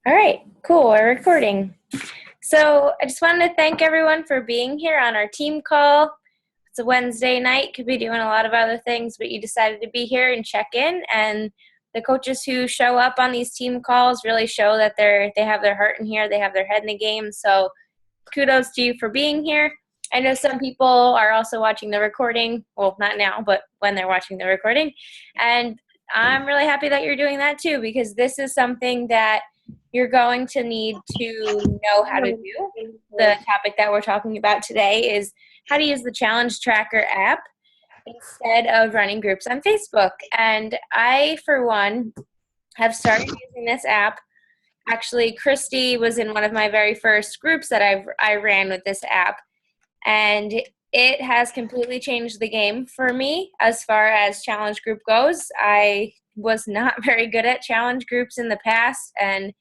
All right, cool. We're recording. So I just wanted to thank everyone for being here on our team call. It's a Wednesday night, could be doing a lot of other things, but you decided to be here and check in. And the coaches who show up on these team calls really show that they have their heart in here, they have their head in the game. So kudos to you for being here. I know some people are also watching the recording. Well, not now, but when they're watching the recording. And I'm really happy that you're doing that too, because this is something that you're going to need to know how to do. The topic that we're talking about today is how to use the Challenge Tracker app instead of running groups on Facebook. And I, for one, have started using this app. Actually, Christy was in one of my very first groups that I ran with this app, and it has completely changed the game for me as far as challenge group goes. I was not very good at challenge groups in the past, and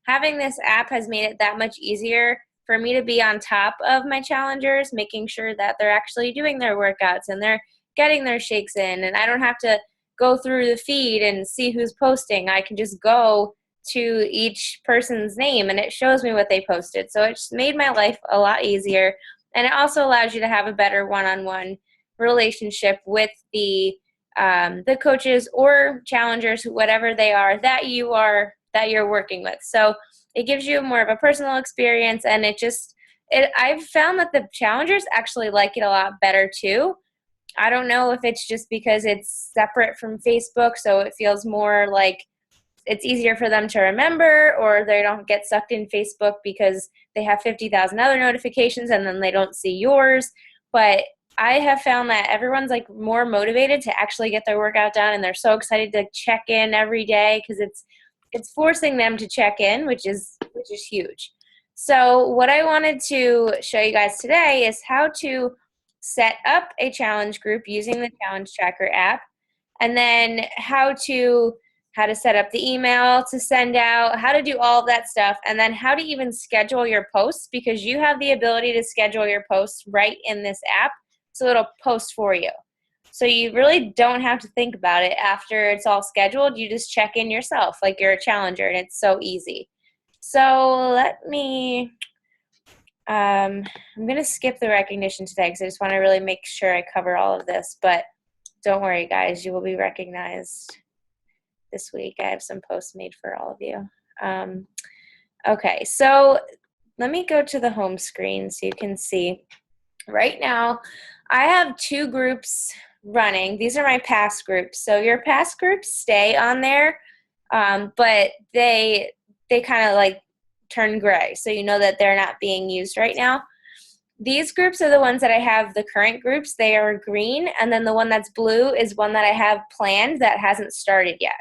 having this app has made it that much easier for me to be on top of my challengers, making sure that they're actually doing their workouts and they're getting their shakes in, and I don't have to go through the feed and see who's posting. I can just go to each person's name and it shows me what they posted. So it's made my life a lot easier, and it also allows you to have a better one-on-one relationship with the coaches or challengers, whatever they are that you're working with. So it gives you more of a personal experience, and I've found that the challengers actually like it a lot better too. I don't know if it's just because it's separate from Facebook, so it feels more like it's easier for them to remember, or they don't get sucked in Facebook because they have 50,000 other notifications and then they don't see yours. But I have found that everyone's like more motivated to actually get their workout done, and they're so excited to check in every day because it's forcing them to check in, which is huge. So what I wanted to show you guys today is how to set up a challenge group using the Challenge Tracker app, and then how to set up the email to send out, how to do all of that stuff, and then how to even schedule your posts, because you have the ability to schedule your posts right in this app, so it'll post for you. So you really don't have to think about it after it's all scheduled. You just check in yourself like you're a challenger, and it's so easy. So I'm going to skip the recognition today because I just want to really make sure I cover all of this, but don't worry, guys, you will be recognized this week. I have some posts made for all of you. Okay, so let me go to the home screen so you can see. Right now, I have two groups running. These are my past groups. So your past groups stay on there, but they kind of like turn gray. So you know that they're not being used right now. These groups are the ones that I have, the current groups. They are green, and then the one that's blue is one that I have planned that hasn't started yet.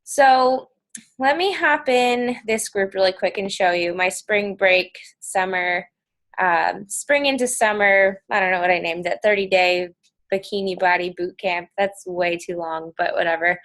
So let me hop in this group really quick and show you my spring break, summer, spring into summer. I don't know what I named it, 30-day bikini body boot camp. That's way too long, but whatever.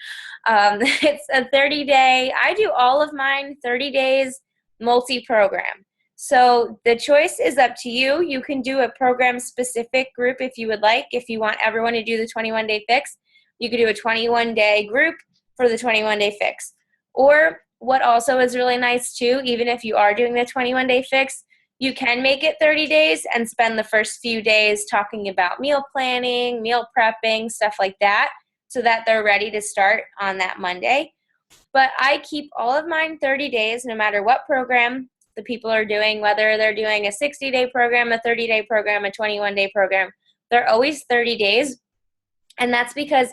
It's a 30-day. I do all of mine 30 days multi-program. So the choice is up to you. You can do a program-specific group if you would like. If you want everyone to do the 21-day fix, you could do a 21-day group for the 21-day fix. Or what also is really nice too, even if you are doing the 21-day fix, you can make it 30 days and spend the first few days talking about meal planning, meal prepping, stuff like that, so that they're ready to start on that Monday. But I keep all of mine 30 days, no matter what program the people are doing, whether they're doing a 60-day program, a 30-day program, a 21-day program. They're always 30 days, and that's because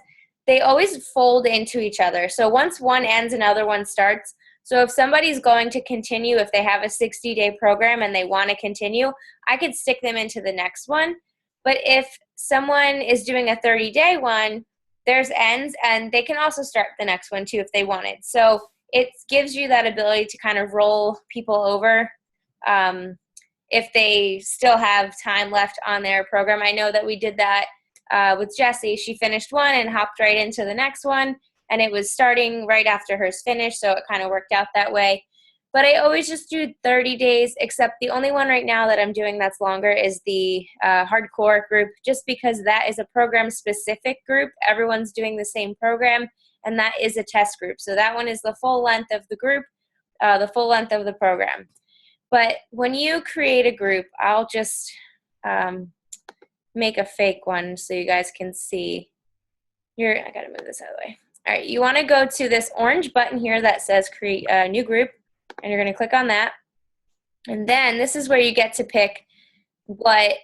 they always fold into each other. So once one ends, another one starts. So if somebody's going to continue, if they have a 60-day program and they want to continue, I could stick them into the next one. But if someone is doing a 30-day one, there's ends, and they can also start the next one too if they wanted. So it gives you that ability to kind of roll people over if they still have time left on their program. I know that we did that with Jessie. She finished one and hopped right into the next one, and it was starting right after hers finished, so it kind of worked out that way. But I always just do 30 days, except the only one right now that I'm doing that's longer is the hardcore group, just because that is a program-specific group. Everyone's doing the same program, and that is a test group. So that one is the full length of the group. the full length of the program. But when you create a group, I'll just make a fake one so you guys can see. I gotta move this out of the way. All right, you want to go to this orange button here that says create a new group, and you're going to click on that. And then this is where you get to pick what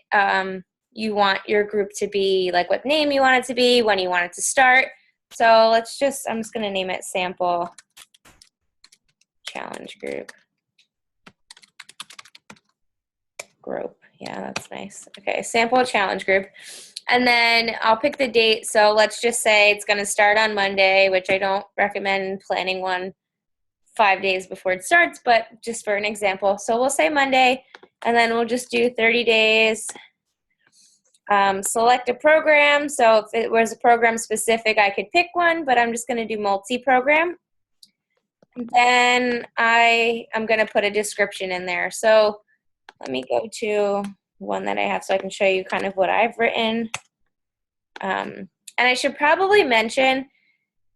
you want your group to be, like what name you want it to be, when you want it to start. So I'm just going to name it Sample Challenge Group. Yeah, that's nice. Okay, Sample Challenge Group. And then I'll pick the date. So let's just say it's going to start on Monday, which I don't recommend planning one 5 days before it starts, but just for an example. So we'll say Monday, and then we'll just do 30 days. Select a program. So if it was a program specific, I could pick one, but I'm just going to do multi-program. And then I'm going to put a description in there. So let me go to one that I have so I can show you kind of what I've written. And I should probably mention,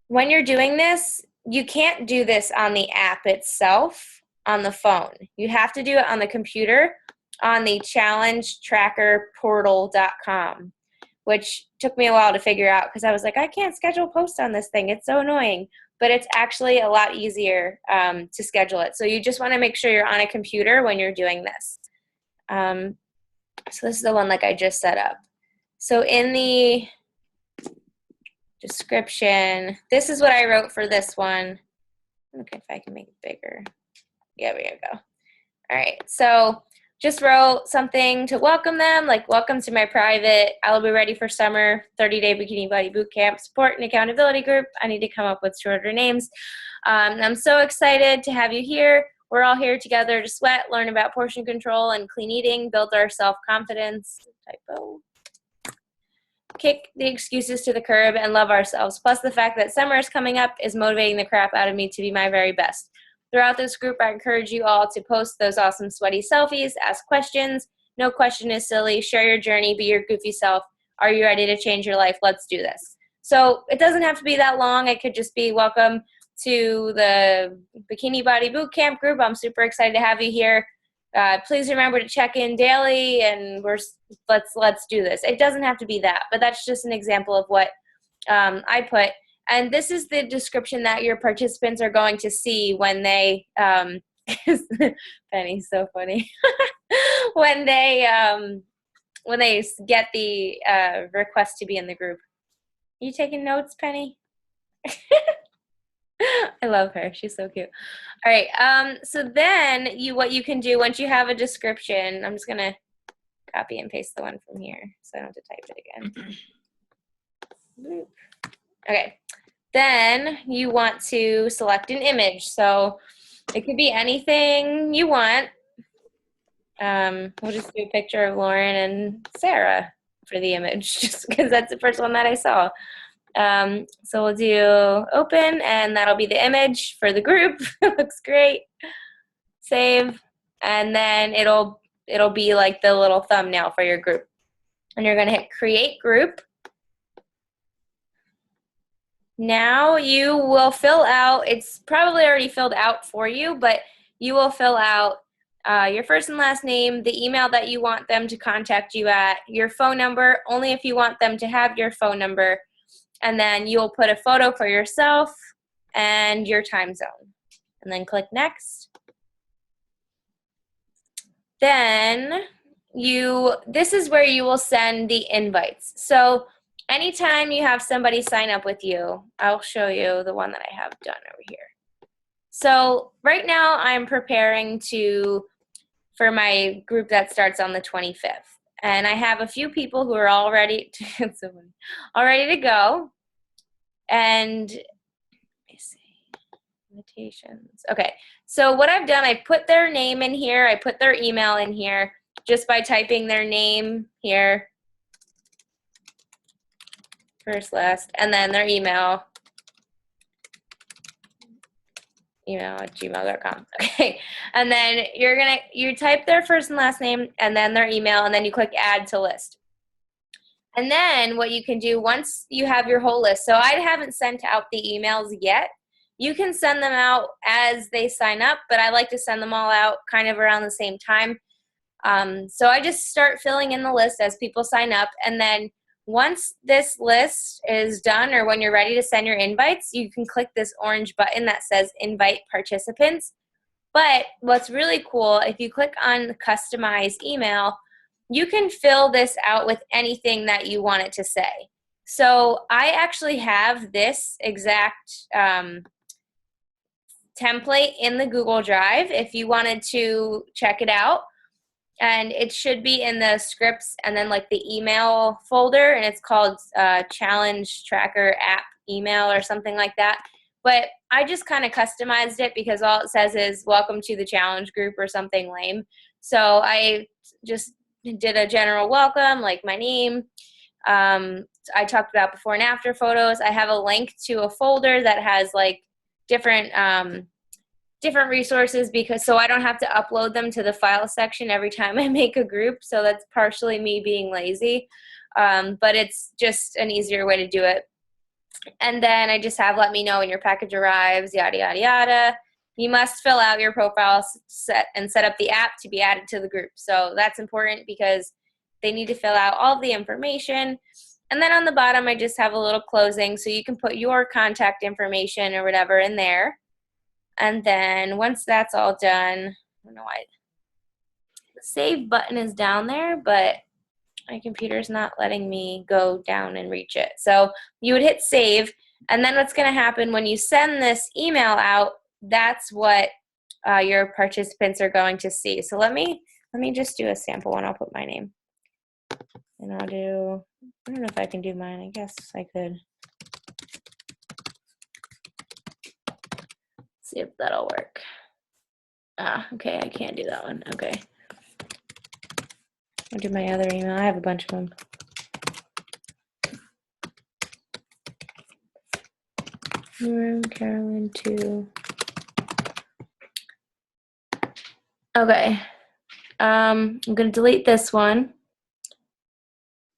when you're doing this, you can't do this on the app itself on the phone. You have to do it on the computer on the challengetrackerportal.com, which took me a while to figure out because I was like, I can't schedule posts on this thing. It's so annoying. But it's actually a lot easier to schedule it. So you just want to make sure you're on a computer when you're doing this. So this is the one like I just set up. So in the description, this is what I wrote for this one. Okay, if I can make it bigger. Yeah, there we go. All right, so just wrote something to welcome them, like welcome to my private, I'll be ready for summer, 30-day Bikini Body Boot Camp support and accountability group. I need to come up with shorter names. I'm so excited to have you here. We're all here together to sweat, learn about portion control and clean eating, build our self-confidence, typo, kick the excuses to the curb, and love ourselves. Plus the fact that summer is coming up is motivating the crap out of me to be my very best. Throughout this group, I encourage you all to post those awesome sweaty selfies, ask questions. No question is silly. Share your journey, be your goofy self. Are you ready to change your life? Let's do this. So it doesn't have to be that long. It could just be welcome to the Bikini Body Boot Camp group. I'm super excited to have you here. Please remember to check in daily, and let's do this. It doesn't have to be that, but that's just an example of what I put. And this is the description that your participants are going to see when they Penny's so funny when they get the request to be in the group. Are you taking notes, Penny? I love her. She's so cute. All right. So then what you can do once you have a description, I'm just going to copy and paste the one from here so I don't have to type it again. Okay. Then you want to select an image. So it could be anything you want. We'll just do a picture of Lauren and Sarah for the image just because that's the first one that I saw. So we'll do open, and that'll be the image for the group. It looks great. Save, and then it'll be like the little thumbnail for your group. And you're going to hit create group. Now you will fill out, it's probably already filled out for you, but you will fill out your first and last name, the email that you want them to contact you at, your phone number, only if you want them to have your phone number, and then you'll put a photo for yourself and your time zone. And then click next. Then this is where you will send the invites. So anytime you have somebody sign up with you, I'll show you the one that I have done over here. So right now I'm preparing for my group that starts on the 25th. And I have a few people who are all ready to go. And let me see, invitations. Okay, so what I've done, I put their name in here. I put their email in here just by typing their name here, first, last, and then their email at gmail.com. Okay, and then you type their first and last name and then their email, and then you click add to list. And then what you can do once you have your whole list, so I haven't sent out the emails yet. You can send them out as they sign up, but I like to send them all out kind of around the same time. So I just start filling in the list as people sign up, and then once this list is done, or when you're ready to send your invites, you can click this orange button that says invite participants. But what's really cool, if you click on customize email, you can fill this out with anything that you want it to say. So I actually have this exact template in the Google Drive if you wanted to check it out. And it should be in the scripts and then like the email folder, and it's called Challenge Tracker App Email or something like that. But I just kind of customized it because all it says is welcome to the challenge group or something lame. So I just did a general welcome, like my name. I talked about before and after photos. I have a link to a folder that has like different different resources, because so I don't have to upload them to the file section every time I make a group. So that's partially me being lazy, but it's just an easier way to do it. And then I just have let me know when your package arrives, yada, yada, yada. You must fill out your profile set and set up the app to be added to the group. So that's important because they need to fill out all of the information. And then on the bottom, I just have a little closing, so you can put your contact information or whatever in there. And then once that's all done, I don't know why the save button is down there, but my computer's not letting me go down and reach it. So you would hit save, and then what's going to happen when you send this email out, that's what your participants are going to see. So let me just do a sample one. I'll put my name. And I don't know if I can do mine. I guess I could. See if that'll work. Okay, I can't do that one. Okay. I'll do my other email. I have a bunch of them. Room Carolyn 2. Okay. I'm gonna delete this one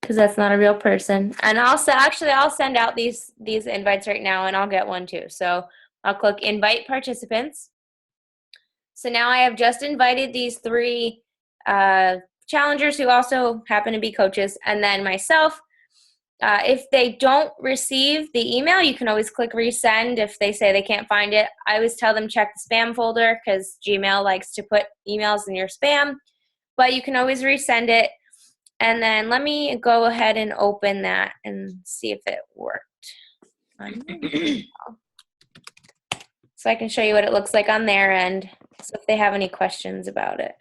because that's not a real person. And I'll send out these invites right now, and I'll get one too. So I'll click invite participants. So now I have just invited these 3 challengers who also happen to be coaches, and then myself. If they don't receive the email, you can always click resend if they say they can't find it. I always tell them check the spam folder because Gmail likes to put emails in your spam, but you can always resend it. And then let me go ahead and open that and see if it worked. So I can show you what it looks like on their end, so if they have any questions about it.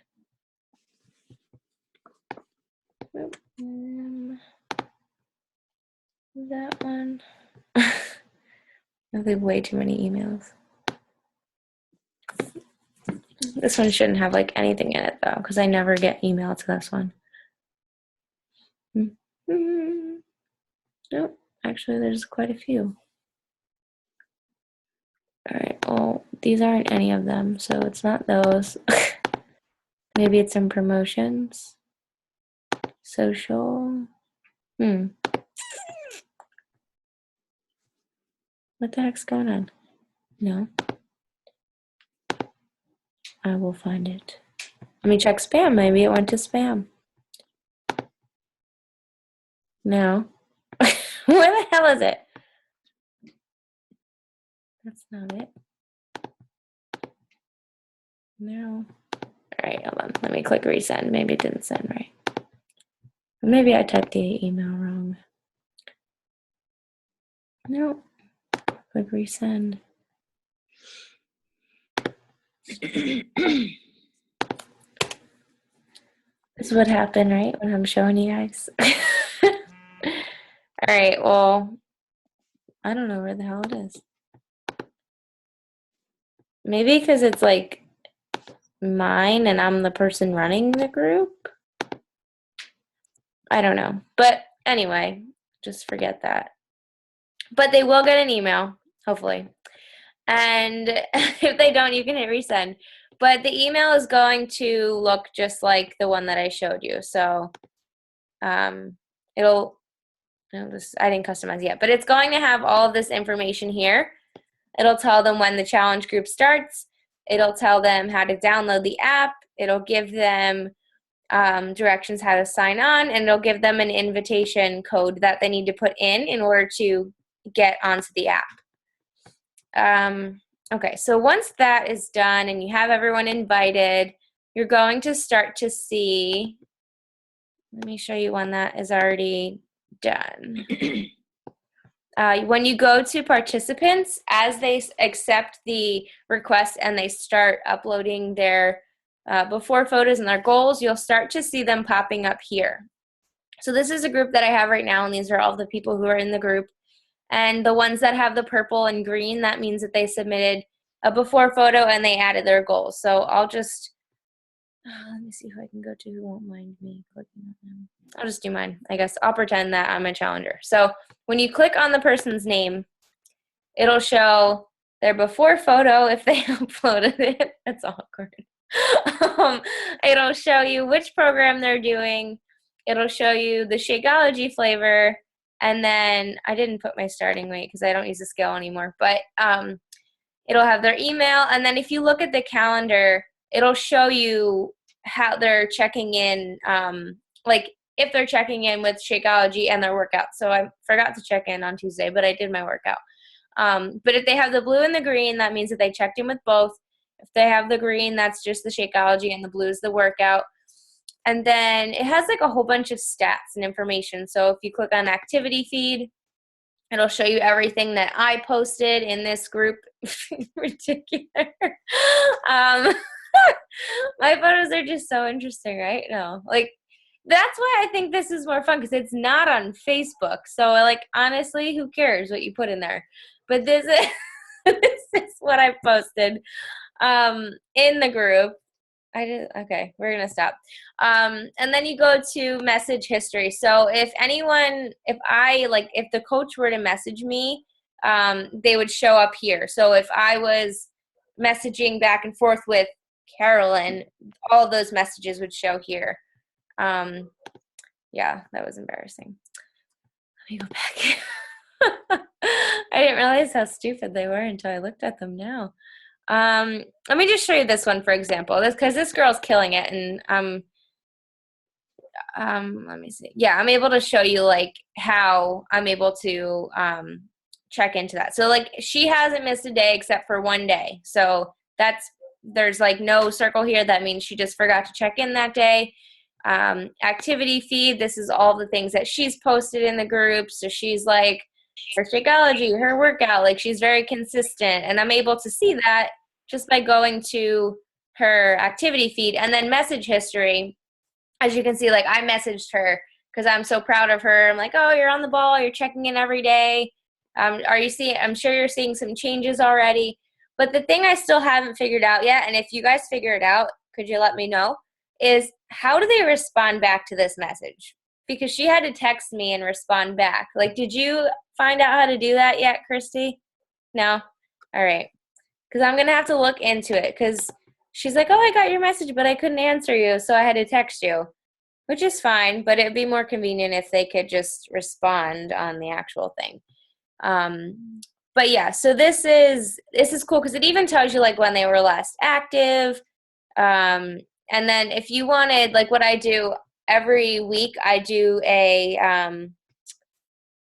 That one. I have way too many emails. This one shouldn't have like anything in it though, because I never get email to this one. Nope, actually there's quite a few. All right, well, these aren't any of them, so it's not those. Maybe it's in promotions. Social. What the heck's going on? No. I will find it. Let me check spam. Maybe it went to spam. No. Where the hell is it? That's not it. No. All right, hold on. Let me click resend. Maybe it didn't send right. Maybe I typed the email wrong. No. Click resend. This is what happened, right? When I'm showing you guys. All right, well, I don't know where the hell it is. Maybe because it's like mine and I'm the person running the group. I don't know. But anyway, just forget that. But they will get an email, hopefully. And if they don't, you can hit resend. But the email is going to look just like the one that I showed you. So I didn't customize yet, but it's going to have all of this information here. It'll tell them when the challenge group starts. It'll tell them how to download the app. It'll give them directions how to sign on, and it'll give them an invitation code that they need to put in order to get onto the app. Okay, so once that is done and you have everyone invited, you're going to start to see, let me show you one that is already done. When you go to participants, as they accept the request and they start uploading their before photos and their goals, you'll start to see them popping up here. So this is a group that I have right now, and these are all the people who are in the group. And the ones that have the purple and green, that means that they submitted a before photo and they added their goals. So I'll just, let me see who I can go to who won't mind me clicking on them. I'll just do mine. I guess I'll pretend that I'm a challenger. So when you click on the person's name, it'll show their before photo if they uploaded it. That's awkward. It'll show you which program they're doing. It'll show you the Shakeology flavor. And then I didn't put my starting weight because I don't use the scale anymore. But it'll have their email. And then if you look at the calendar, it'll show you how they're checking in, like if they're checking in with Shakeology and their workout. So I forgot to check in on Tuesday, but I did my workout. But if they have the blue and the green, that means that they checked in with both. If they have the green, that's just the Shakeology, and the blue is the workout. And then it has like a whole bunch of stats and information. So if you click on activity feed, it'll show you everything that I posted in this group. Ridiculous. My photos are just so interesting, right? No, like that's why I think this is more fun, because it's not on Facebook. So like honestly, who cares what you put in there? But this is this is what I posted in the group. Okay, we're gonna stop. And then you go to message history. So if the coach were to message me, they would show up here. So if I was messaging back and forth with Carolyn, all those messages would show here. Yeah, that was embarrassing. Let me go back. I didn't realize how stupid they were until I looked at them now. Let me just show you this one, for example, because this girl's killing it, and let me see. Yeah, I'm able to show you like how I'm able to check into that. So like she hasn't missed a day except for one day. So there's like no circle here. That means she just forgot to check in that day. Activity feed, this is all the things that she's posted in the group. So she's like, her Shakeology, her workout, like she's very consistent, and I'm able to see that just by going to her activity feed. And then message history, as you can see, like I messaged her because I'm so proud of her. I'm like, oh, you're on the ball, you're checking in every day. I'm sure you're seeing some changes already. But the thing I still haven't figured out yet, and if you guys figure it out, could you let me know, is how do they respond back to this message? Because she had to text me and respond back. Like, did you find out how to do that yet, Christy? No? All right. Because I'm going to have to look into it, because she's like, oh, I got your message, but I couldn't answer you, so I had to text you, which is fine, but it would be more convenient if they could just respond on the actual thing. But yeah, so this is cool because it even tells you like when they were last active. And then if you wanted, like what I do every week, I do it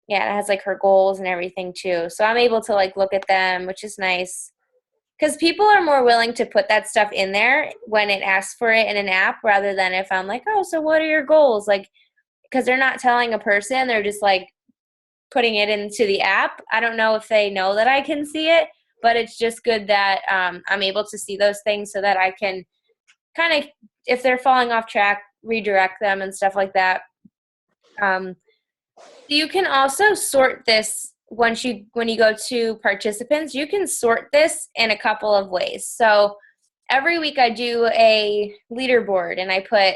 has like her goals and everything too. So I'm able to like look at them, which is nice. Because people are more willing to put that stuff in there when it asks for it in an app, rather than if I'm like, oh, so what are your goals? Like, because they're not telling a person, they're just like putting it into the app. I don't know if they know that I can see it, but it's just good that I'm able to see those things so that I can kind of, if they're falling off track, redirect them and stuff like that. You can also sort this when you go to participants. You can sort this in a couple of ways. So every week I do a leaderboard, and I put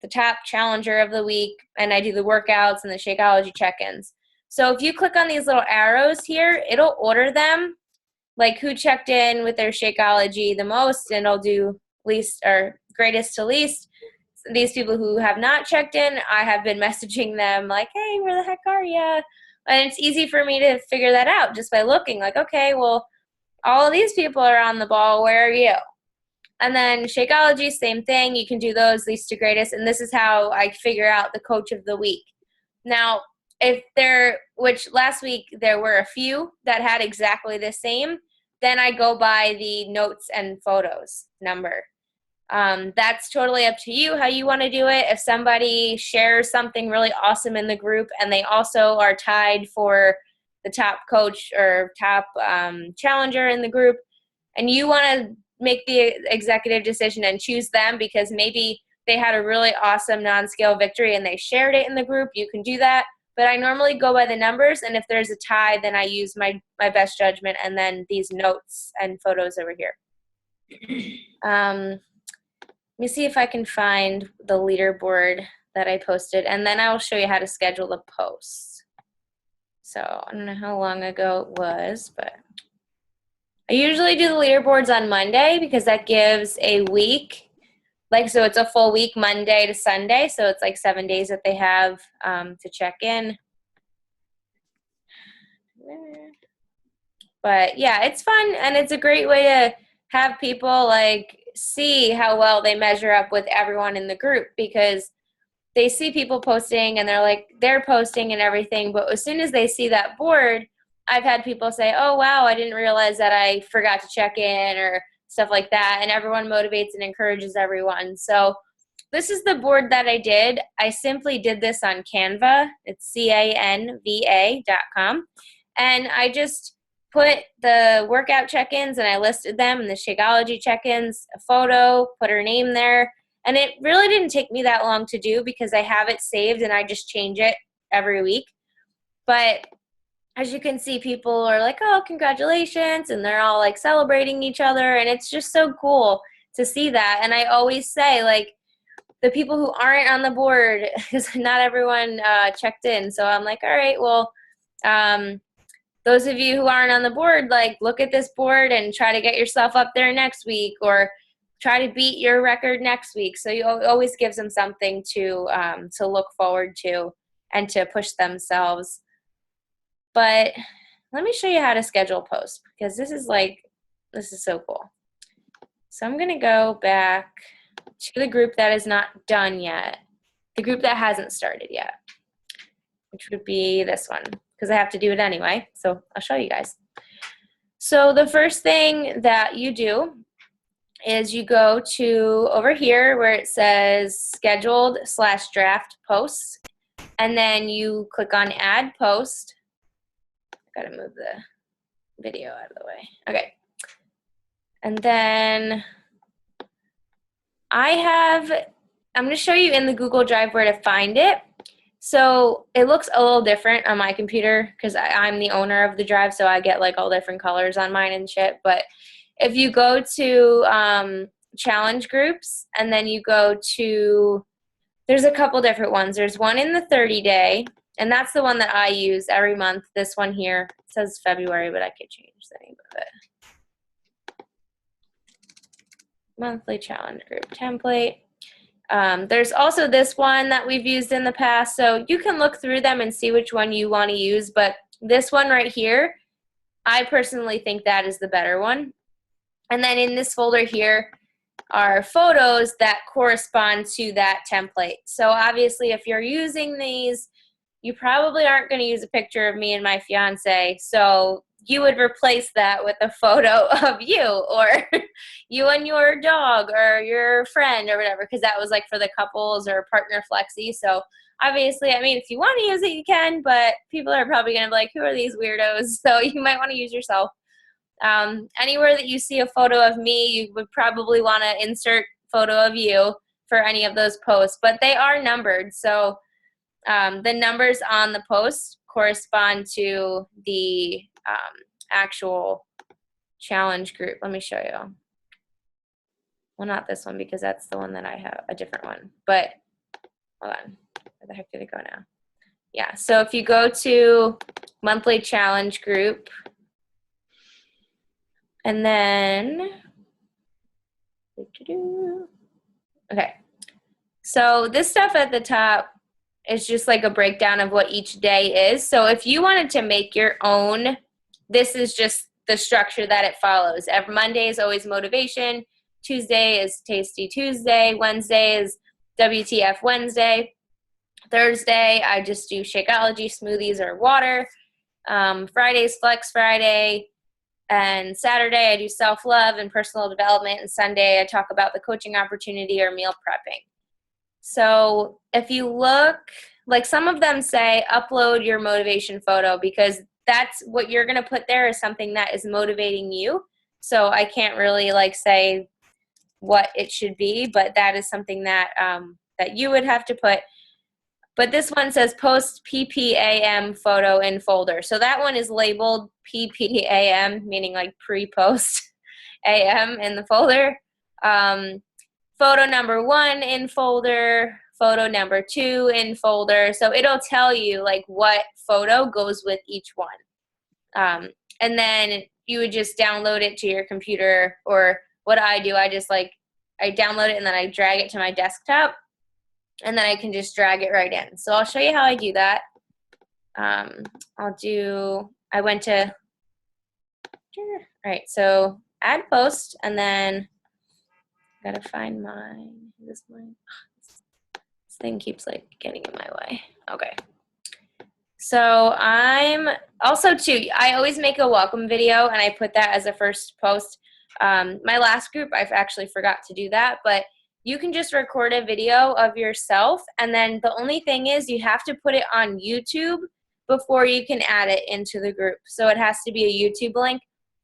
the top challenger of the week, and I do the workouts and the Shakeology check-ins. So if you click on these little arrows here, it'll order them, like who checked in with their Shakeology the most, and it'll do least or greatest to least. These people who have not checked in, I have been messaging them like, hey, where the heck are you? And it's easy for me to figure that out just by looking like, okay, well, all of these people are on the ball. Where are you? And then Shakeology, same thing. You can do those, least to greatest. And this is how I figure out the coach of the week. Now, which last week there were a few that had exactly the same, then I go by the notes and photos number. That's totally up to you how you want to do it. If somebody shares something really awesome in the group and they also are tied for the top coach or top challenger in the group, and you want to make the executive decision and choose them because maybe they had a really awesome non-scale victory and they shared it in the group, you can do that. But I normally go by the numbers, and if there's a tie, then I use my best judgment and then these notes and photos over here. Let me see if I can find the leaderboard that I posted, and then I will show you how to schedule the posts. So I don't know how long ago it was, but I usually do the leaderboards on Monday because that gives a week. So it's a full week, Monday to Sunday. So it's like 7 days that they have to check in. But yeah, it's fun, and it's a great way to have people see how well they measure up with everyone in the group, because they see people posting and they're posting and everything. But as soon as they see that board, I've had people say, oh, wow, I didn't realize that I forgot to check in or stuff like that. And everyone motivates and encourages everyone. So this is the board that I did. I simply did this on Canva. It's canva.com. And I just put the workout check-ins and I listed them, and the Shakeology check-ins, a photo, put her name there. And it really didn't take me that long to do because I have it saved and I just change it every week. But as you can see, people are like, oh, congratulations, and they're all celebrating each other, and it's just so cool to see that. And I always say, the people who aren't on the board, because not everyone checked in, so I'm like, all right, well, those of you who aren't on the board, look at this board and try to get yourself up there next week, or try to beat your record next week. So you always gives them something to look forward to and to push themselves. But let me show you how to schedule posts, because this is so cool. So I'm going to go back to the group that is not done yet, the group that hasn't started yet, which would be this one, because I have to do it anyway. So I'll show you guys. So the first thing that you do is you go to over here where it says scheduled/draft posts, and then you click on add post. Gotta move the video out of the way. Okay. And then I'm going to show you in the Google Drive where to find it. So it looks a little different on my computer because I'm the owner of the drive, so I get all different colors on mine and shit. But if you go to challenge groups, and then you go to, there's a couple different ones. There's one in the 30-day. And that's the one that I use every month. This one here says February, but I could change the name of it. Monthly challenge group template. There's also this one that we've used in the past. So you can look through them and see which one you want to use. But this one right here, I personally think that is the better one. And then in this folder here are photos that correspond to that template. So obviously if you're using these, you probably aren't going to use a picture of me and my fiance, so you would replace that with a photo of you or you and your dog or your friend or whatever, because that was for the couples or partner flexi. So obviously, if you want to use it, you can, but people are probably going to be like, who are these weirdos? So you might want to use yourself. Anywhere that you see a photo of me, you would probably want to insert photo of you for any of those posts, but they are numbered. So the numbers on the post correspond to the actual challenge group. Let me show you. Well, not this one because that's the one that I have, a different one. But hold on. Where the heck did it go now? Yeah, so if you go to monthly challenge group, and then, okay. So this stuff at the top is just a breakdown of what each day is. So if you wanted to make your own, this is just the structure that it follows. Every Monday is always motivation. Tuesday is Tasty Tuesday. Wednesday is WTF Wednesday. Thursday, I just do Shakeology, smoothies, or water. Friday's Flex Friday. And Saturday, I do self-love and personal development. And Sunday, I talk about the coaching opportunity or meal prepping. So if you look, like some of them say, upload your motivation photo, because that's what you're going to put there is something that is motivating you. So I can't really like say what it should be, but that is something that that you would have to put. But this one says post PPAM photo in folder. So that one is labeled PPAM, meaning like pre-post AM in the folder. Photo number 1 in folder, photo number 2 in folder. So it'll tell you like what photo goes with each one. And then you would just download it to your computer, or what I do, I download it and then I drag it to my desktop, and then I can just drag it right in. So I'll show you how I do that. I went to, all right, so add post, and then I gotta find mine. This thing keeps like getting in my way. Okay. So I'm also too, I always make a welcome video and I put that as a first post. My last group, I've actually forgot to do that, but you can just record a video of yourself, and then the only thing is you have to put it on YouTube before you can add it into the group. So it has to be a YouTube link.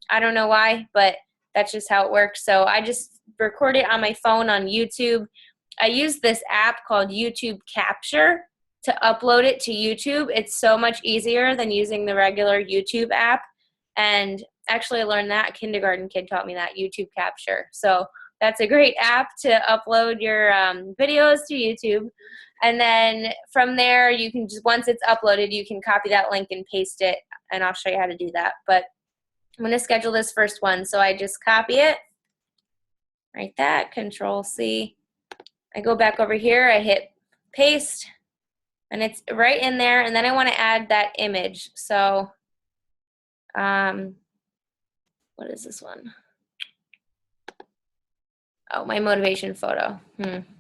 I don't know why, but that's just how it works. So I just record it on my phone on YouTube. I use this app called YouTube Capture to upload it to YouTube. It's so much easier than using the regular YouTube app. And actually I learned that, a kindergarten kid taught me that, YouTube Capture. So that's a great app to upload your videos to YouTube. And then from there, you can just, once it's uploaded, you can copy that link and paste it, and I'll show you how to do that. But I'm going to schedule this first one. So I just copy it, like that, Control C. I go back over here, I hit paste, and it's right in there. And then I want to add that image. So what is this one? Oh, my motivation photo.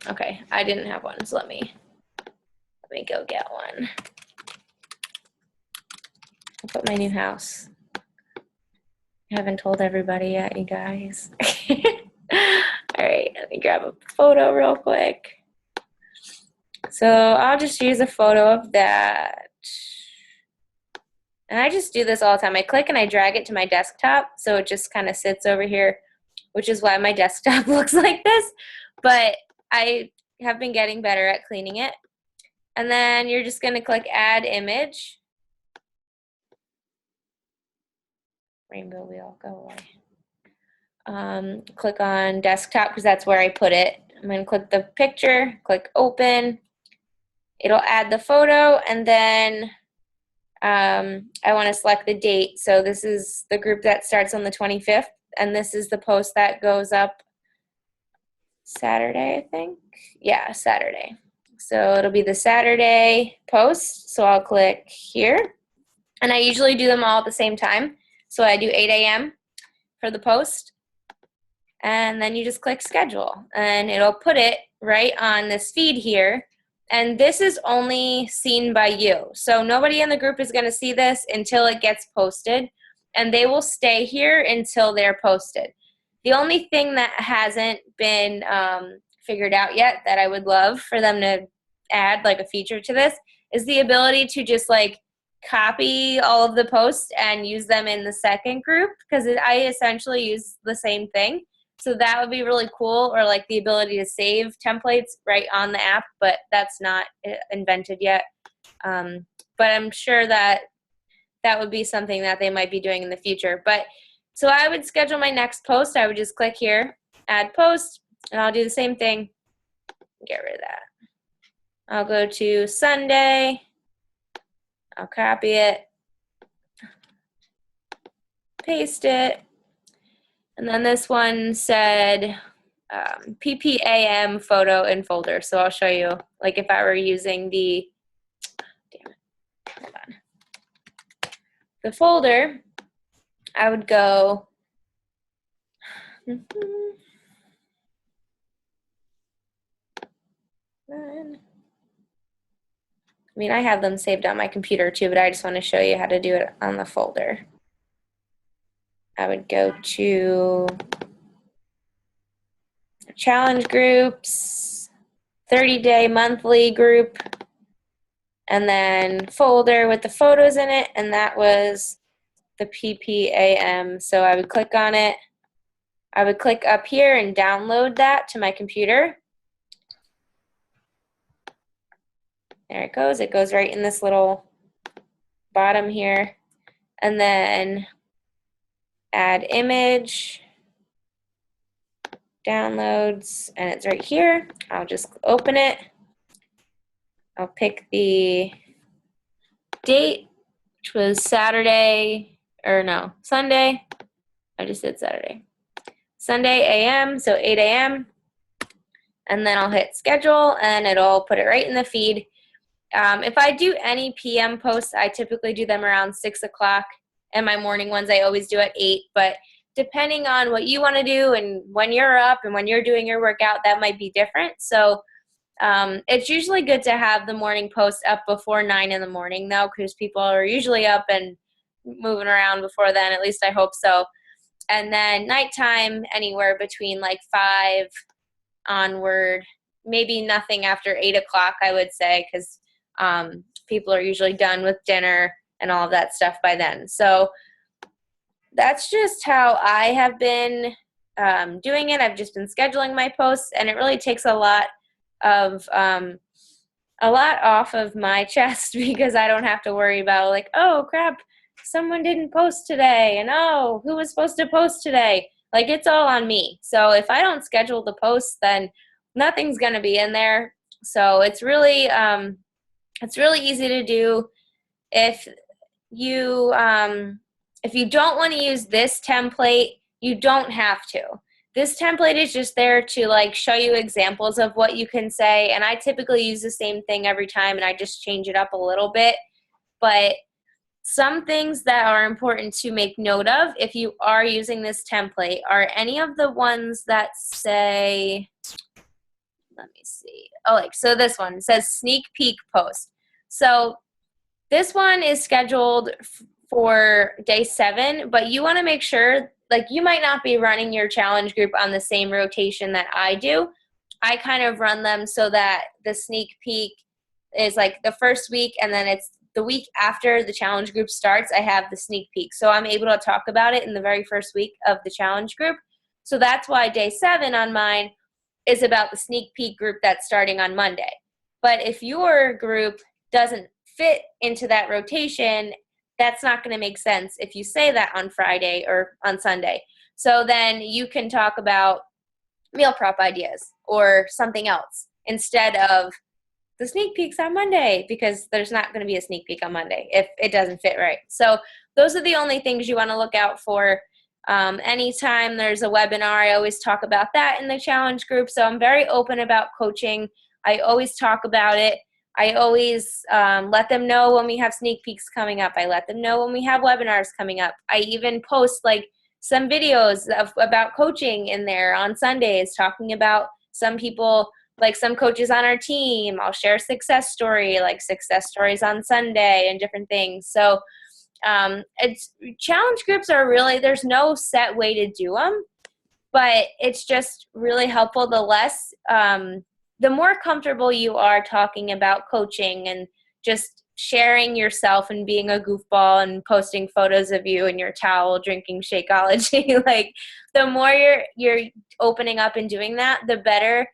Okay, I didn't have one, so let me go get one. I'll put my new house. I haven't told everybody yet, you guys. All right, let me grab a photo real quick. So I'll just use a photo of that. And I just do this all the time. I click and I drag it to my desktop, so it just kind of sits over here, which is why my desktop looks like this. But I have been getting better at cleaning it. And then you're just going to click Add Image. Rainbow wheel, go away. Click on Desktop, because that's where I put it. I'm going to click the picture, click Open. It'll add the photo, and then I want to select the date. So this is the group that starts on the 25th. And this is the post that goes up Saturday, I think. Yeah, Saturday. So it'll be the Saturday post. So I'll click here. And I usually do them all at the same time. So I do 8 a.m. for the post. And then you just click schedule. And it'll put it right on this feed here. And this is only seen by you. So nobody in the group is going to see this until it gets posted. And they will stay here until they're posted. The only thing that hasn't been figured out yet that I would love for them to add, like a feature to this, is the ability to just like copy all of the posts and use them in the second group, because I essentially use the same thing. So that would be really cool, or like the ability to save templates right on the app, but that's not invented yet. But I'm sure that that would be something that they might be doing in the future. But so I would schedule my next post. I would just click here, add post, and I'll do the same thing. Get rid of that. I'll go to Sunday. I'll copy it, paste it. And then this one said PPAM photo in folder. So I'll show you, like if I were using the, damn it, hold on. The folder, I would go, I mean, I have them saved on my computer too, but I just want to show you how to do it on the folder. I would go to challenge groups, 30-day monthly group, and then folder with the photos in it, and that was the PPAM. So I would click on it. I would click up here and download that to my computer. There it goes. It goes right in this little bottom here. And then add image, downloads, and it's right here. I'll just open it. I'll pick the date, which was Sunday. I just did Saturday. Sunday AM, so 8 a.m. And then I'll hit schedule and it'll put it right in the feed. If I do any PM posts, I typically do them around 6 o'clock. And my morning ones I always do at 8. But depending on what you want to do and when you're up and when you're doing your workout, that might be different. So it's usually good to have the morning post up before 9 in the morning, though, because people are usually up and moving around before then. At least I hope so. And then nighttime, anywhere between like 5 onward, maybe nothing after 8 o'clock, I would say, because people are usually done with dinner and all of that stuff by then. So that's just how I have been doing it. I've just been scheduling my posts, and it really takes a lot off of my chest because I don't have to worry about like, oh crap, someone didn't post today, and oh, who was supposed to post today? Like, it's all on me. So if I don't schedule the posts, then nothing's going to be in there. So it's really easy to do. If you don't want to use this template, you don't have to. This template is just there to like show you examples of what you can say, and I typically use the same thing every time, and I just change it up a little bit. But some things that are important to make note of if you are using this template are any of the ones that say, let me see. Oh, like, so this one says sneak peek post. So this one is scheduled for day 7, but you want to make sure, like, you might not be running your challenge group on the same rotation that I do. I kind of run them so that the sneak peek is like the first week, and then it's the week after the challenge group starts, I have the sneak peek. So I'm able to talk about it in the very first week of the challenge group. So that's why day 7 on mine is about the sneak peek group that's starting on Monday. But if your group doesn't fit into that rotation, that's not going to make sense if you say that on Friday or on Sunday. So then you can talk about meal prep ideas or something else instead of the sneak peeks on Monday, because there's not going to be a sneak peek on Monday if it doesn't fit right. So those are the only things you want to look out for. Anytime there's a webinar, I always talk about that in the challenge group. So I'm very open about coaching. I always talk about it. I always let them know when we have sneak peeks coming up. I let them know when we have webinars coming up. I even post like some videos about coaching in there on Sundays, talking about some people, like some coaches on our team. I'll share a success story, like success stories on Sunday and different things. So it's challenge groups are really, there's no set way to do them, but it's just really helpful. The more comfortable you are talking about coaching and just sharing yourself and being a goofball and posting photos of you in your towel drinking Shakeology, like the more you're opening up and doing that, the better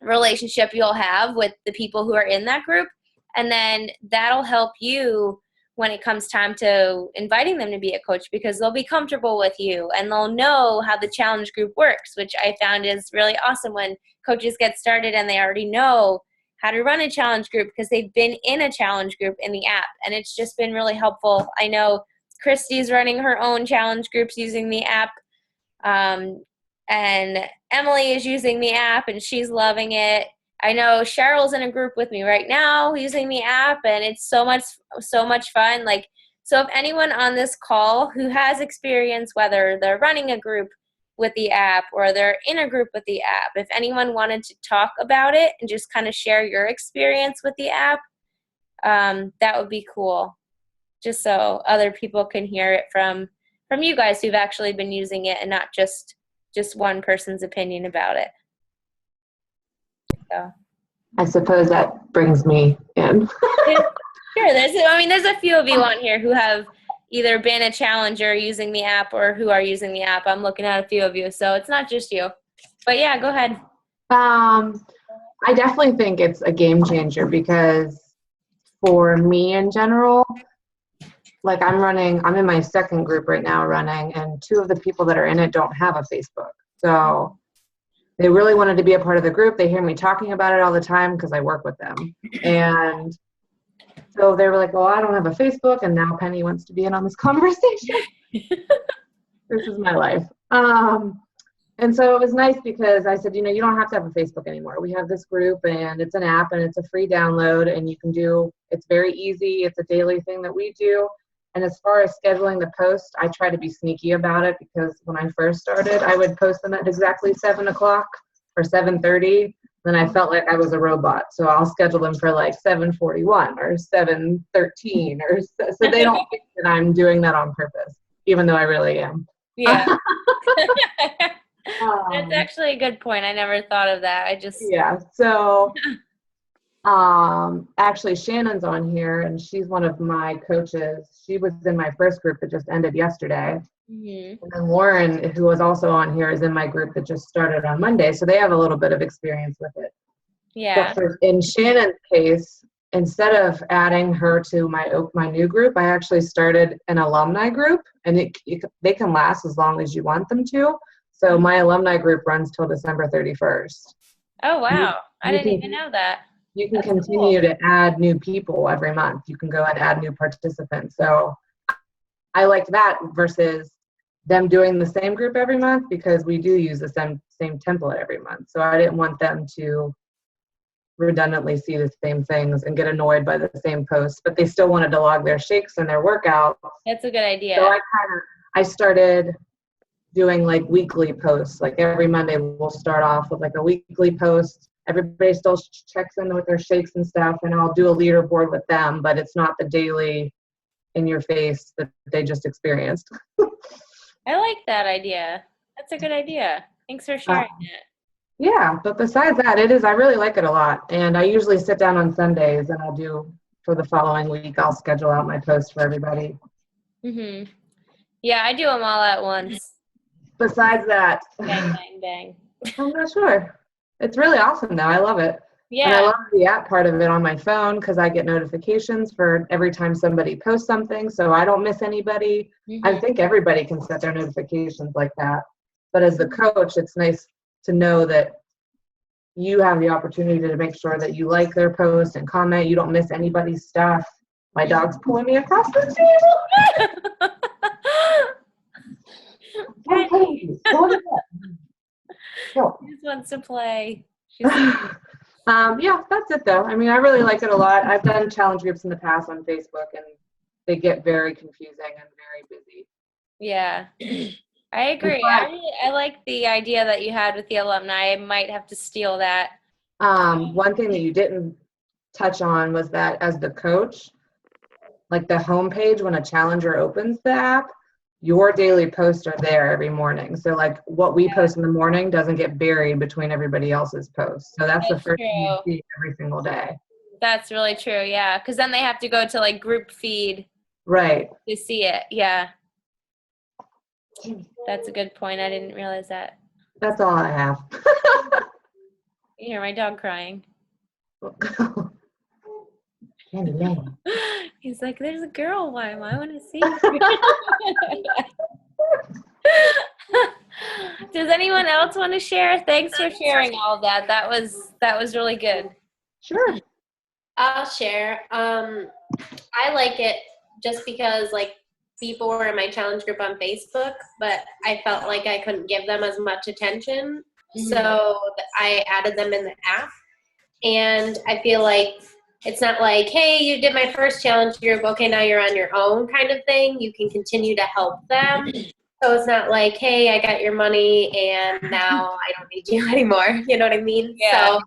relationship you'll have with the people who are in that group. And then that'll help you when it comes time to inviting them to be a coach, because they'll be comfortable with you and they'll know how the challenge group works, which I found is really awesome when coaches get started and they already know how to run a challenge group because they've been in a challenge group in the app, and it's just been really helpful. I know Christy's running her own challenge groups using the app, and Emily is using the app and she's loving it. I know Cheryl's in a group with me right now using the app, and it's so much fun. Like, So if anyone on this call who has experience, whether they're running a group with the app or they're in a group with the app, if anyone wanted to talk about it and just kind of share your experience with the app, that would be cool. Just so other people can hear it from you guys who've actually been using it and not just one person's opinion about it. So I suppose that brings me in. Sure, there's a few of you on here who have either been a challenger using the app or who are using the app. I'm looking at a few of you, so it's not just you. But yeah, go ahead. I definitely think it's a game changer because for me in general, like I'm in my second group right now running, and two of the people that are in it don't have a Facebook. So they really wanted to be a part of the group. They hear me talking about it all the time because I work with them. And so they were like, well, I don't have a Facebook, and now Penny wants to be in on this conversation. This is my life. And so it was nice because I said, you don't have to have a Facebook anymore. We have this group, and it's an app, and it's a free download, and it's very easy. It's a daily thing that we do. And as far as scheduling the post, I try to be sneaky about it because when I first started, I would post them at exactly 7 o'clock or 7:30. Then I felt like I was a robot. So I'll schedule them for like 7:41 or 7:13 so they don't think that I'm doing that on purpose, even though I really am. Yeah. That's actually a good point. I never thought of that. Yeah. So actually Shannon's on here, and she's one of my coaches. She was in my first group that just ended yesterday. Mm-hmm. And then Lauren, who was also on here, is in my group that just started on Monday. So they have a little bit of experience with it. Yeah. But in Shannon's case, instead of adding her to my new group, I actually started an alumni group, and they can last as long as you want them to. So my alumni group runs till December 31st. Oh, wow. I didn't even know that. You can continue to add new people every month. You can go and add new participants. So I liked that versus them doing the same group every month, because we do use the same template every month. So I didn't want them to redundantly see the same things and get annoyed by the same posts, but they still wanted to log their shakes and their workouts. That's a good idea. So I started doing like weekly posts. Like every Monday we'll start off with like a weekly post. Everybody still checks in with their shakes and stuff, and I'll do a leaderboard with them, but it's not the daily in your face that they just experienced. I like that idea. That's a good idea. Thanks for sharing it. Yeah, but besides that, I really like it a lot. And I usually sit down on Sundays, and for the following week, I'll schedule out my posts for everybody. Mm-hmm. Yeah, I do them all at once. Besides that, bang, bang, bang. I'm not sure. It's really awesome, though. I love it. Yeah. And I love the app part of it on my phone because I get notifications for every time somebody posts something, so I don't miss anybody. Mm-hmm. I think everybody can set their notifications like that. But as the coach, it's nice to know that you have the opportunity to make sure that you like their post and comment. You don't miss anybody's stuff. My dog's pulling me across the table. She just wants to play. Yeah, that's it though. I mean, I really like it a lot. I've done challenge groups in the past on Facebook, and they get very confusing and very busy. Yeah, I agree. I like the idea that you had with the alumni. I might have to steal that. One thing that you didn't touch on was that as the coach, like the homepage, when a challenger opens the app, your daily posts are there every morning. So like what we post in the morning doesn't get buried between everybody else's posts. So that's the first thing you see every single day. That's really true. Yeah. Cause then they have to go to like group feed. Right. To see it. Yeah. That's a good point. I didn't realize that. That's all I have. You hear my dog crying. He's like, there's a girl. Why am I want to see her? Does anyone else want to share? Thanks for sharing all of that. That was really good. Sure. I'll share. I like it just because like people were in my challenge group on Facebook, but I felt like I couldn't give them as much attention. Mm-hmm. So I added them in the app, and I feel like it's not like, hey, you did my first challenge group, okay, now you're on your own kind of thing. You can continue to help them. So it's not like, hey, I got your money and now I don't need you anymore. You know what I mean? Yeah. So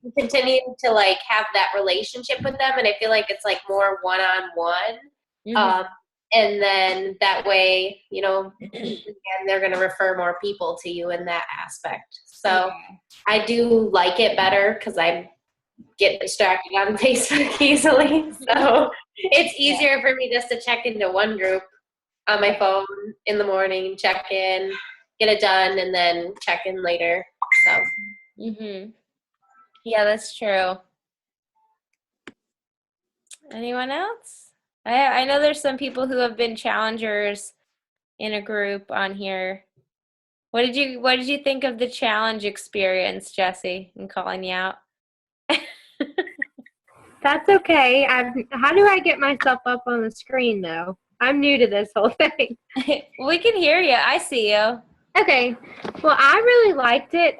you continue to like have that relationship with them, and I feel like it's like more one-on-one. Mhm. And then that way, you know, and they're going to refer more people to you in that aspect. So I do like it better because I get distracted on Facebook easily. So it's easier for me just to check into one group on my phone in the morning, check in, get it done, and then check in later. So Mhm. Yeah, that's true. Anyone else? I know there's some people who have been challengers in a group on here. What did you think of the challenge experience, Jesse, and calling you out? That's okay. How do I get myself up on the screen, though? I'm new to this whole thing. We can hear you. I see you. Okay. Well, I really liked it.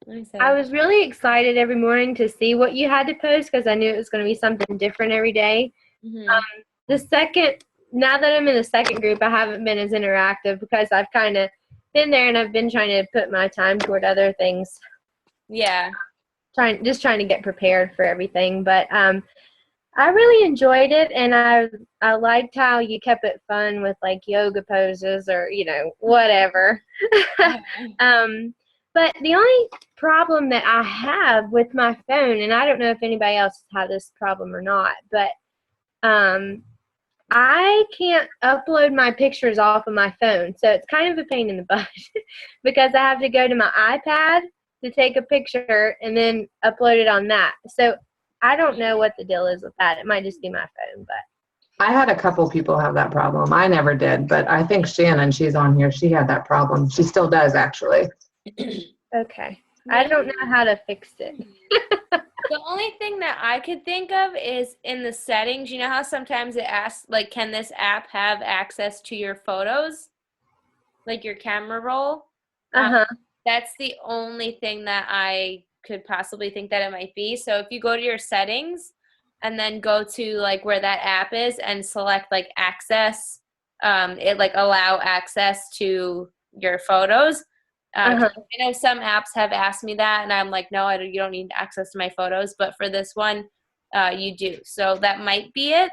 Let me see. I was really excited every morning to see what you had to post because I knew it was going to be something different every day. Mhm. Now that I'm in the second group, I haven't been as interactive because I've kind of been there and I've been trying to put my time toward other things, Yeah. trying to get prepared for everything. But I really enjoyed it, and I liked how you kept it fun with like yoga poses or whatever. But the only problem that I have with my phone, and I don't know if anybody else has had this problem or not, but I can't upload my pictures off of my phone, so it's kind of a pain in the butt because I have to go to my iPad to take a picture and then upload it on that. So I don't know what the deal is with that. It might just be my phone, but I had a couple people have that problem. I never did, but I think Shannon, she's on here, she had that problem. She still does, actually. okay. I don't know how to fix it. The only thing that I could think of is in the settings. You know how sometimes it asks, like, can this app have access to your photos? Like your camera roll? Uh-huh. That's the only thing that I could possibly think that it might be. So if you go to your settings and then go to like where that app is and select like access, it like allow access to your photos. Uh-huh. I know some apps have asked me that, and I'm like, no, you don't need access to my photos. But for this one, you do. So that might be it.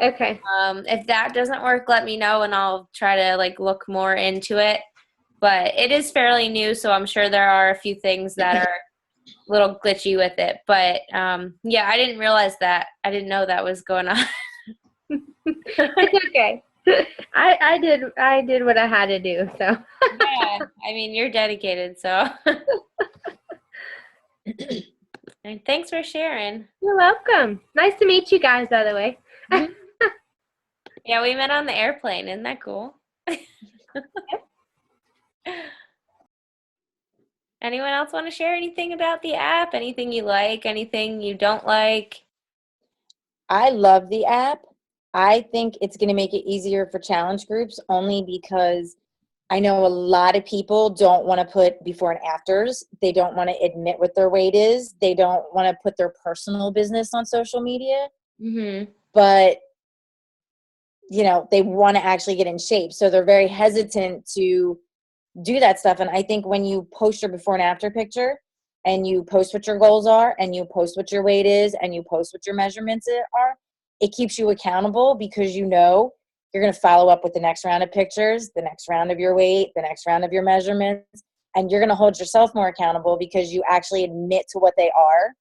Okay. If that doesn't work, let me know, and I'll try to like look more into it. But it is fairly new, so I'm sure there are a few things that are a little glitchy with it. But yeah, I didn't realize that. I didn't know that was going on. It's okay. I did what I had to do, so. Yeah, I mean, you're dedicated, so. And thanks for sharing. You're welcome. Nice to meet you guys, by the way. Yeah, we met on the airplane. Isn't that cool? Anyone else want to share anything about the app? Anything you like? Anything you don't like? I love the app. I think it's going to make it easier for challenge groups only because I know a lot of people don't want to put before and afters. They don't want to admit what their weight is. They don't want to put their personal business on social media. Mm-hmm. But, they want to actually get in shape. So they're very hesitant to do that stuff. And I think when you post your before and after picture and you post what your goals are and you post what your weight is and you post what your measurements are, it keeps you accountable because you're going to follow up with the next round of pictures, the next round of your weight, the next round of your measurements, and you're going to hold yourself more accountable because you actually admit to what they are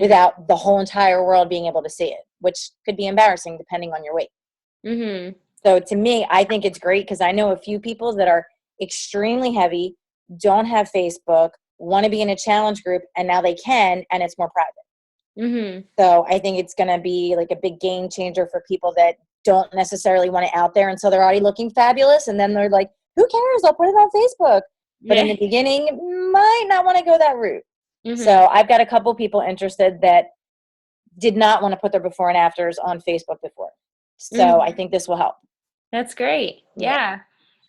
without the whole entire world being able to see it, which could be embarrassing depending on your weight. Mm-hmm. So to me, I think it's great because I know a few people that are extremely heavy, don't have Facebook, want to be in a challenge group, and now they can, and it's more private. Mm-hmm. So I think it's going to be like a big game changer for people that don't necessarily want it out there until they're already looking fabulous. And then they're like, who cares? I'll put it on Facebook. But in the beginning, might not want to go that route. Mm-hmm. So I've got a couple people interested that did not want to put their before and afters on Facebook before. So I think this will help. That's great. Yeah.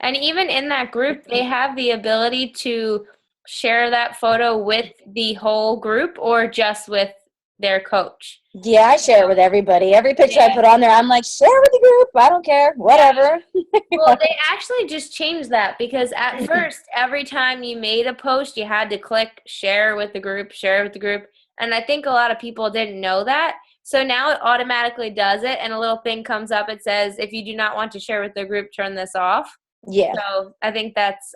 And even in that group, they have the ability to share that photo with the whole group or just with their coach. Yeah, I share it with everybody. Every picture I Yeah. put on there, I'm like, share with the group. I don't care. Whatever. Well, they actually just changed that because at first, every time you made a post, you had to click share with the group, share with the group. And I think a lot of people didn't know that. So now it automatically does it, and a little thing comes up. It says, if you do not want to share with the group, turn this off. Yeah. So I think that's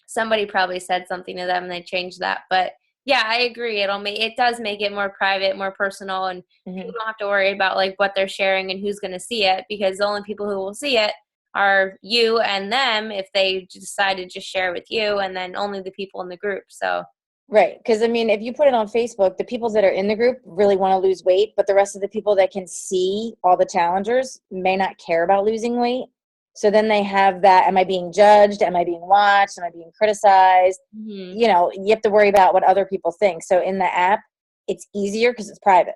somebody probably said something to them and they changed that. But yeah, I agree. It does make it more private, more personal, and Mhm. people don't have to worry about like what they're sharing and who's going to see it, because the only people who will see it are you and them if they decide to just share with you, and then only the people in the group. So Right. Because, I mean, if you put it on Facebook, the people that are in the group really want to lose weight, but the rest of the people that can see all the challengers may not care about losing weight. So then they have that, am I being judged? Am I being watched? Am I being criticized? You know, you have to worry about what other people think. So in the app, it's easier because it's private.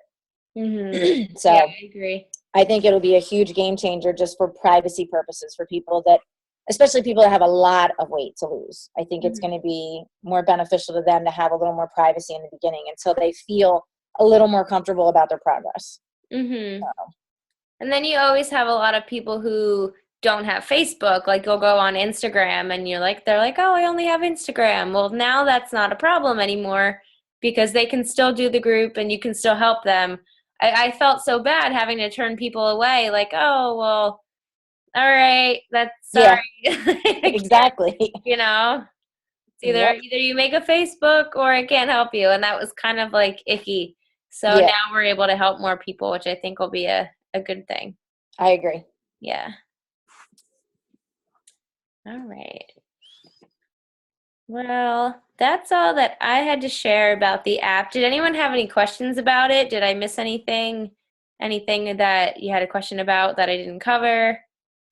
So yeah, I agree. I think it'll be a huge game changer just for privacy purposes for people that, especially people that have a lot of weight to lose. I think it's going to be more beneficial to them to have a little more privacy in the beginning until they feel a little more comfortable about their progress. Mm-hmm. So, And then you always have a lot of people who don't have Facebook. Like you'll go on Instagram and they're like, oh, I only have Instagram. Well, now that's not a problem anymore because they can still do the group and you can still help them. I felt so bad having to turn people away. Like, oh, well, all right, that's yeah, sorry. exactly. You know, it's Yep. either you make a Facebook or I can't help you. And that was kind of like icky. So Yeah, now we're able to help more people, which I think will be a good thing. I agree. Yeah. All right. Well, that's all that I had to share about the app. Did anyone have any questions about it? Did I miss anything? Anything that you had a question about that I didn't cover?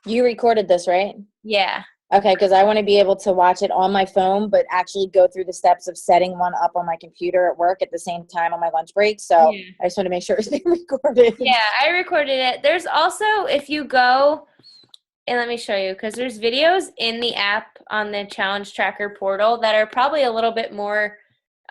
You recorded this, right? Yeah. Okay, because I want to be able to watch it on my phone, but actually go through the steps of setting one up on my computer at work at the same time on my lunch break. So Yeah. I just want to make sure it's being recorded. Yeah, I recorded it. There's also, if you go, and let me show you, because there's videos in the app on the Challenge Tracker portal that are probably a little bit more,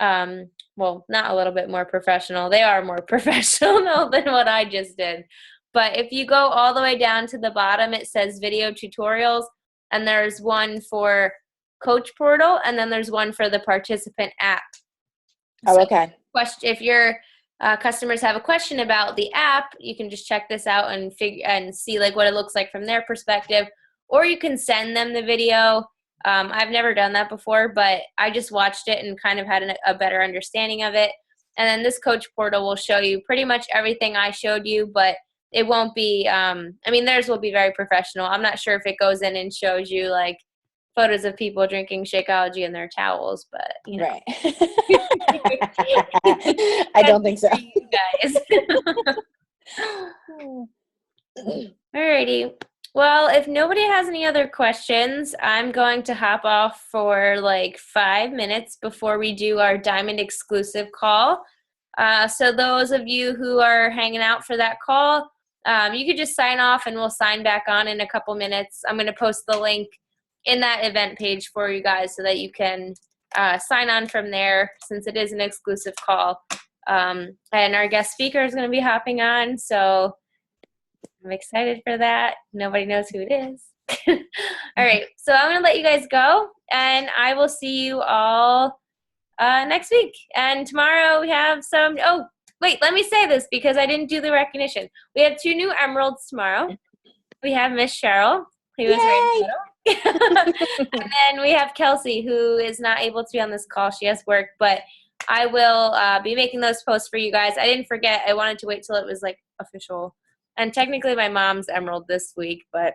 well, not a little bit more professional. They are more professional than what I just did. But if you go all the way down to the bottom, it says video tutorials, and there's one for Coach Portal, and then there's one for the participant app. Oh, So okay. if your customers have a question about the app, you can just check this out and see like what it looks like from their perspective, or you can send them the video. I've never done that before, but I just watched it and kind of had a better understanding of it. And then this Coach Portal will show you pretty much everything I showed you, but it won't be, I mean, theirs will be very professional. I'm not sure if it goes in and shows you like photos of people drinking Shakeology in their towels, but you know. Right. I don't think so. For you guys. Alrighty. Well, if nobody has any other questions, I'm going to hop off for like 5 minutes before we do our Diamond exclusive call. So those of you who are hanging out for that call, you could just sign off and we'll sign back on in a couple minutes. I'm going to post the link in that event page for you guys so that you can sign on from there since it is an exclusive call. And our guest speaker is going to be hopping on, so I'm excited for that. Nobody knows who it is. All right, so I'm going to let you guys go, and I will see you all next week. And tomorrow we have some, oh, wait, let me say this because I didn't do the recognition. We have 2 new emeralds tomorrow. We have Miss Cheryl, who was right in the middle. And then we have Kelsey, who is not able to be on this call. She has work, but I will be making those posts for you guys. I didn't forget. I wanted to wait till it was like official. And technically my mom's emerald this week, but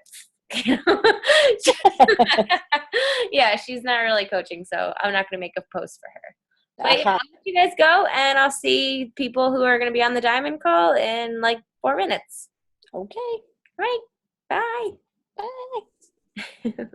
yeah, she's not really coaching, so I'm not going to make a post for her. But yeah, I'll let you guys go, and I'll see people who are going to be on the Diamond call in like 4 minutes. Okay. All right. Bye. Bye.